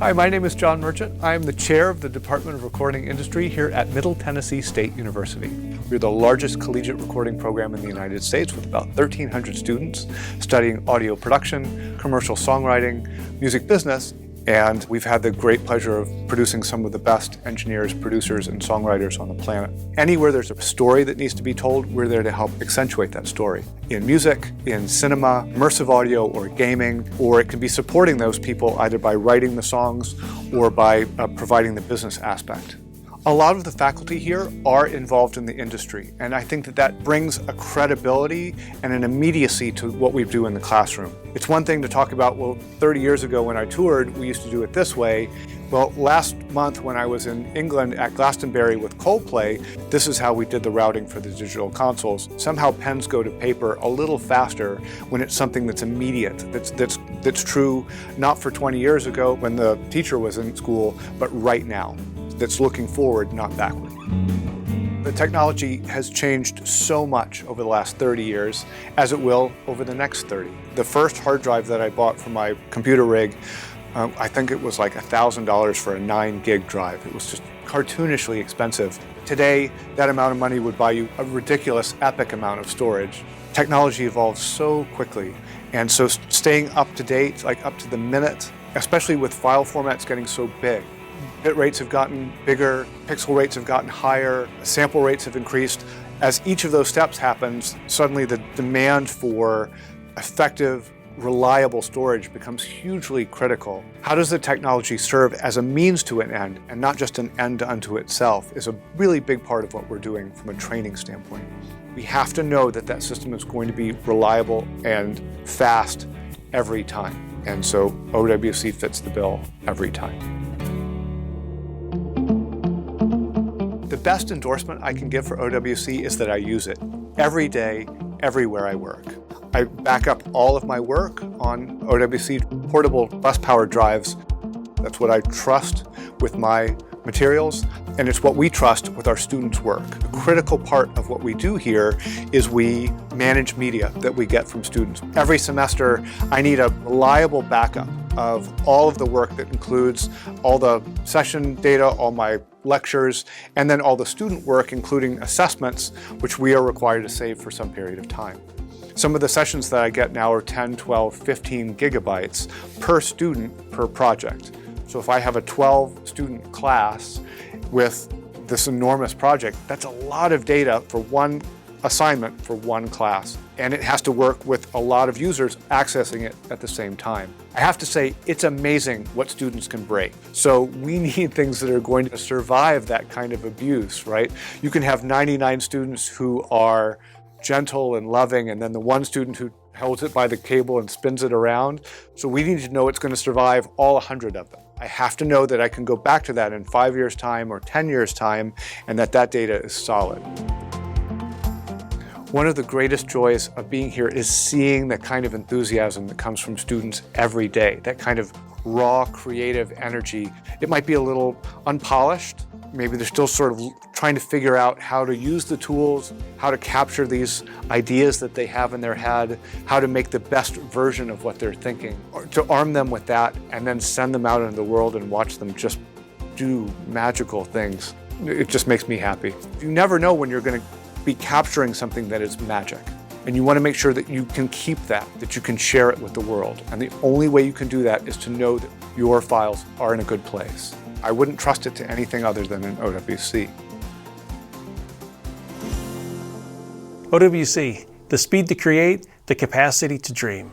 Hi, my name is John Merchant. I am the chair of the Department of Recording Industry here at Middle Tennessee State University. We're the largest collegiate recording program in the United States with about 1,300 students studying audio production, commercial songwriting, music business, and we've had the great pleasure of producing some of the best engineers, producers, and songwriters on the planet. Anywhere there's a story that needs to be told, we're there to help accentuate that story. In music, in cinema, immersive audio, or gaming, or it can be supporting those people either by writing the songs or by providing the business aspect. A lot of the faculty here are involved in the industry, and I think that brings a credibility and an immediacy to what we do in the classroom. It's one thing to talk about, well, 30 years ago when I toured, we used to do it this way. Well, last month when I was in England at Glastonbury with Coldplay, this is how we did the routing for the digital consoles. Somehow pens go to paper a little faster when it's something that's immediate, that's true not for 20 years ago when the teacher was in school, but right now. That's looking forward, not backward. The technology has changed so much over the last 30 years, as it will over the next 30. The first hard drive that I bought for my computer rig, I think it was like $1,000 for a 9 gig drive. It was just cartoonishly expensive. Today, that amount of money would buy you a ridiculous, epic amount of storage. Technology evolves so quickly, and so staying up to date, like up to the minute, especially with file formats getting so big. Bit rates have gotten bigger, pixel rates have gotten higher, sample rates have increased. As each of those steps happens, suddenly the demand for effective, reliable storage becomes hugely critical. How does the technology serve as a means to an end and not just an end unto itself is a really big part of what we're doing from a training standpoint. We have to know that that system is going to be reliable and fast every time. And so OWC fits the bill every time. The best endorsement I can give for OWC is that I use it every day, everywhere I work. I back up all of my work on OWC portable bus-powered drives. That's what I trust with my materials, and it's what we trust with our students' work. A critical part of what we do here is we manage media that we get from students. Every semester, I need a reliable backup of all of the work that includes all the session data, all my lectures, and then all the student work, including assessments, which we are required to save for some period of time. Some of the sessions that I get now are 10, 12, 15 gigabytes per student per project. So if I have a 12-student class with this enormous project, that's a lot of data for one assignment for one class. And it has to work with a lot of users accessing it at the same time. I have to say, it's amazing what students can break. So we need things that are going to survive that kind of abuse, right? You can have 99 students who are gentle and loving, and then the one student who holds it by the cable and spins it around. So we need to know it's going to survive all 100 of them. I have to know that I can go back to that in 5 years' time or 10 years' time, and that data is solid. One of the greatest joys of being here is seeing the kind of enthusiasm that comes from students every day, that kind of raw, creative energy. It might be a little unpolished. Maybe they're still sort of trying to figure out how to use the tools, how to capture these ideas that they have in their head, how to make the best version of what they're thinking, or to arm them with that and then send them out into the world and watch them just do magical things. It just makes me happy. You never know when you're going to be capturing something that is magic. And you want to make sure that you can keep that you can share it with the world. And the only way you can do that is to know that your files are in a good place. I wouldn't trust it to anything other than an OWC. OWC, the speed to create, the capacity to dream.